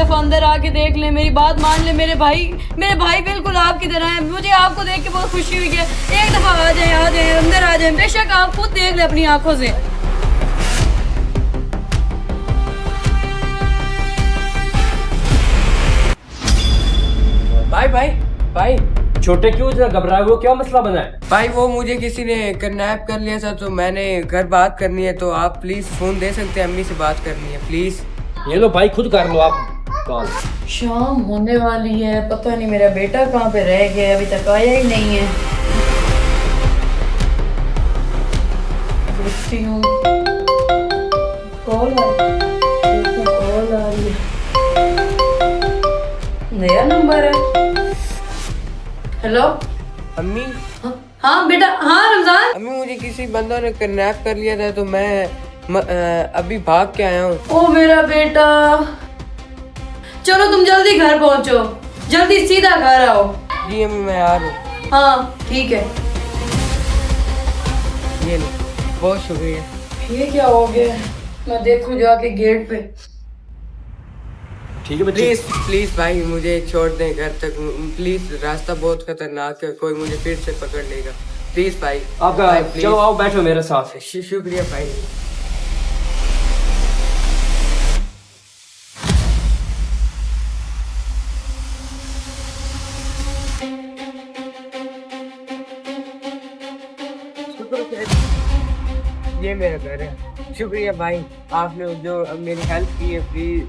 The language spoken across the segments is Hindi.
दफा अंदर आके देख ले, मेरी बात मान ले। मेरे भाई बिल्कुल आपकी तरह है। मुझे आपको देख के बहुत खुशी हुई है। एक दफा आ जाए अंदर आ जाए। बेशक आप खुद देख ले अपनी आंखों से। भाई भाई भाई छोटे क्यों इतना घबराए हुए, क्या मसला बना है? भाई वो मुझे किसी ने किडनैप कर लिया था, तो मैंने घर बात करनी है, तो आप प्लीज फोन दे सकते हैं? अम्मी से बात करनी है प्लीज। ये लो भाई, खुद कर लो आप कॉल। शाम होने वाली है, पता नहीं मेरा बेटा कहाँ पे रह गया, अभी तक आया ही नहीं है। देखती हूँ कॉल आ रही है। नया नंबर है। हेलो अम्मी। हाँ बेटा। हाँ रमजान। अम्मी मुझे किसी बंदों ने किडनैप कर लिया था, तो मैं अभी भाग के आया हूँ। ओ मेरा बेटा, चलो तुम जल्दी घर पहुंचो, जल्दी सीधा घर आओ। जी अम्मी मैं आ रहा हूँ। हाँ ठीक है। ये लो, बहुत शुक्रिया। ये क्या हो गया? मैं देखूं जाके गेट पे। ठीक है बच्चे। प्लीज प्लीज भाई मुझे छोड़ दें घर तक, प्लीज। रास्ता बहुत खतरनाक है, कोई मुझे फिर से पकड़ लेगा। प्लीज भाई। आपका भाई, please। चलो आओ बैठो मेरे साथ। शुक्रिया भाई। ये मेरा घर है। शुक्रिया भाई, आपने जो मेरी हेल्प की है। प्लीज।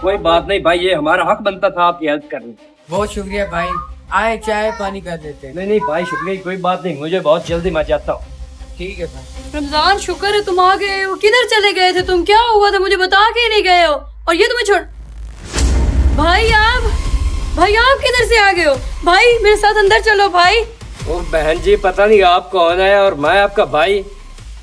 कोई बात नहीं भाई, ये हमारा हक बनता था आपकी हेल्प करनी। बहुत शुक्रिया भाई। आए चाय पानी कर देते हैं। नहीं भाई शुक्रिया की कोई बात नहीं, मुझे बहुत जल्दी मैं जाता हूँ। ठीक है भाई। रमजान शुक्र है तुम आ गए हो। किधर चले गए थे तुम? क्या हुआ था मुझे बता के ही नहीं गए हो, और ये तुम्हें छोड़। भाई आप किधर से आ गए हो? भाई मेरे साथ अंदर चलो भाई। ओ बहन जी, पता नहीं आप कौन है और मैं आपका भाई,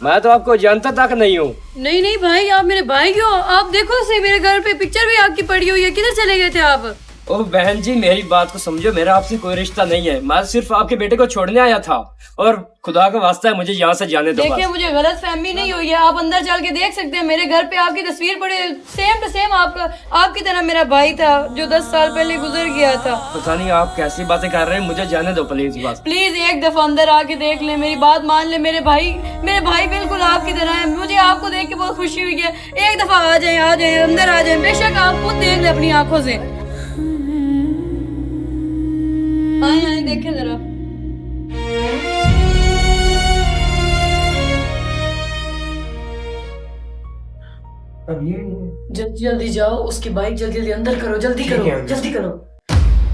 मैं तो आपको जानता तक नहीं हूँ। नहीं भाई, आप मेरे भाई क्यों? आप देखो सही, मेरे घर पे पिक्चर भी आपकी पड़ी हुई है। किधर चले गए थे आप? ओह बहन जी, मेरी बात को समझो, मेरा आपसे कोई रिश्ता नहीं है। मैं सिर्फ आपके बेटे को छोड़ने आया था, और खुदा का वास्ता है मुझे यहाँ से जाने दो। देखिए मुझे गलत फहमी नहीं हुई है, आप अंदर चल के देख सकते हैं। मेरे घर पे आपकी तस्वीर पड़ी, सेम टू सेम आपकी तरह मेरा भाई था जो 10 साल पहले गुजर गया था। पता नहीं आप कैसी बातें कर रहे हैं, मुझे जाने दो प्लीज बस। प्लीज एक दफा अंदर आके देख ले, मेरी बात मान ले। मेरे भाई बिल्कुल आपकी तरह है। मुझे आपको देख के बहुत खुशी हुई है। एक दफा आ जाए अंदर आ जाए। बेशक आप खुद देख ले अपनी आंखों से। आए देखें जरा। जल्दी जाओ, उसकी बाइक जल्दी अंदर करो, जल्दी करो।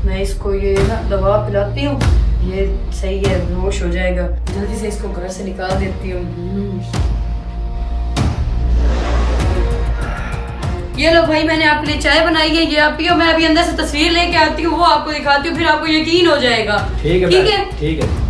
मैं इसको ये ना दवा पिलाती हूँ, ये सही है, बेहोश हो जाएगा। जल्दी से इसको घर से निकाल देती हूँ। ये लो भाई, मैंने आपके लिए चाय बनाई है, ये आप पियो। मैं अभी अंदर से तस्वीर लेके आती हूँ, वो आपको दिखाती हूँ, फिर आपको यकीन हो जाएगा। ठीक है ठीक है।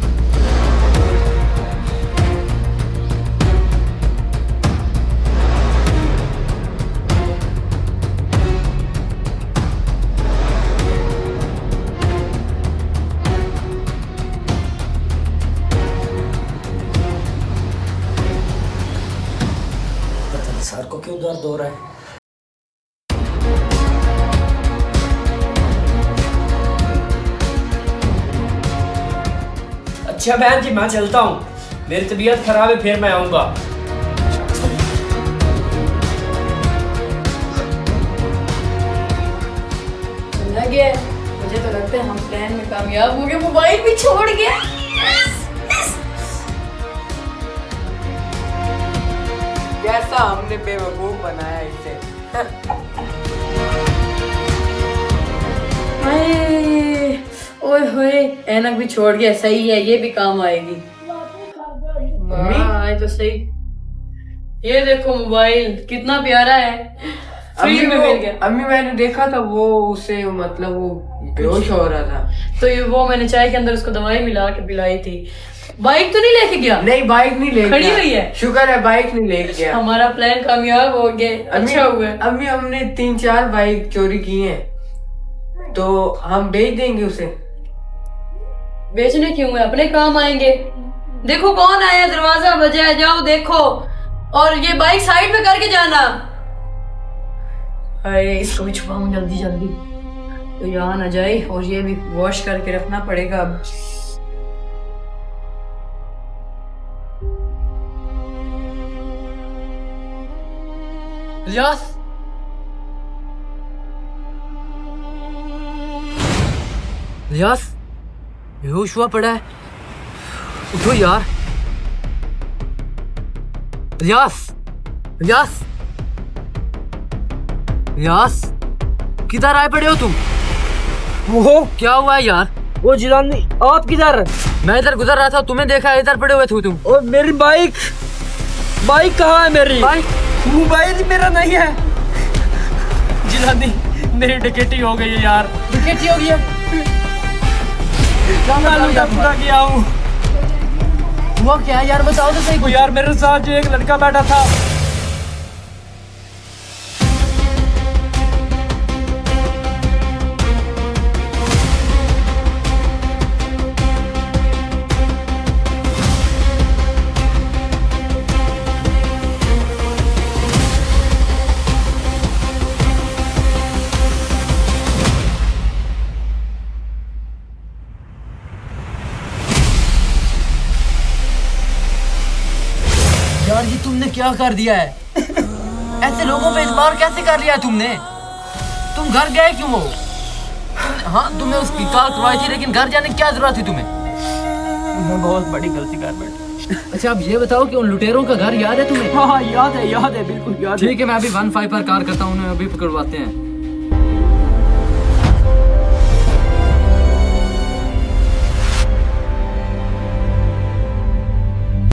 सर को क्यों दर्द हो रहा है? अच्छा बहन जी, मैं चलता हूँ, मेरी तबीयत खराब है, फिर मैं आऊंगा। लगे मुझे तो लगता है हम प्लान में कामयाब हो गए। मोबाइल भी छोड़ गया। कैसा हमने बेवकूफ बनाया इसे। ओए होए, ऐनक भी छोड़ गया। सही है, ये भी काम आएगी। हाँ तो सही। ये देखो मोबाइल कितना प्यारा है, फ्री में मिल गया। अम्मी मैंने देखा था वो उसे, मतलब वो बेहोश हो रहा था, तो ये वो मैंने चाय के अंदर उसको दवाई मिला के पिलाई थी। बाइक तो नहीं लेके गया? नहीं बाइक नहीं लेके खड़ी हुई है। शुक्र है बाइक नहीं लेके गया। हमारा प्लान कामयाब हो गया, अच्छा हुआ। अम्मी हमने 3-4 बाइक चोरी की हैं, तो हम बेच देंगे उसे। बेचने क्यों है, अपने काम आएंगे। देखो कौन आया, दरवाजा बजा है, जाओ देखो। और ये बाइक साइड में करके जाना। अरे इसको भी छुपाऊं जल्दी जल्दी, तो यहाँ ना जाए, और ये भी वॉश करके रखना पड़ेगा अब। इलियास, इलियास, बेहोश हुआ पड़ा है, उठो यार। इलियास, इलियास, इलियास, किधर आए पड़े हो तुम? वो क्या हुआ है यार? वो जिलानी, आप किधर? मैं इधर गुजर रहा था, तुम्हें देखा, इधर पड़े हुए थे तुम। और मेरी बाइक, बाइक कहाँ है मेरी? बाइक? मोबाइल मेरा नहीं है। जिलानी, मेरी डकैती हो गई है यार। डकैती हो गई है? क्या मैं लूटा पूरा गया हूँ। हुआ क्या यार, बताओ तो सही। वो यार मेरे साथ जो एक लड़का बैठा था, यार ये तुमने क्या कर दिया है? ऐसे लोगों पे इतबार कैसे कर लिया तुमने? तुम घर गए क्यों हो? हाँ, तुमने उसकी कॉल करवाई थी, लेकिन घर जाने की क्या जरूरत थी तुम्हें? मैं बहुत बड़ी गलती कर बैठा। अच्छा, अब ये बताओ कि उन लुटेरों का घर याद है तुम्हें? हाँ याद है, बिल्कुल याद है। ठीक है, मैं अभी 15 पर कार करता हूँ, उन्हें अभी पकड़वाते हैं।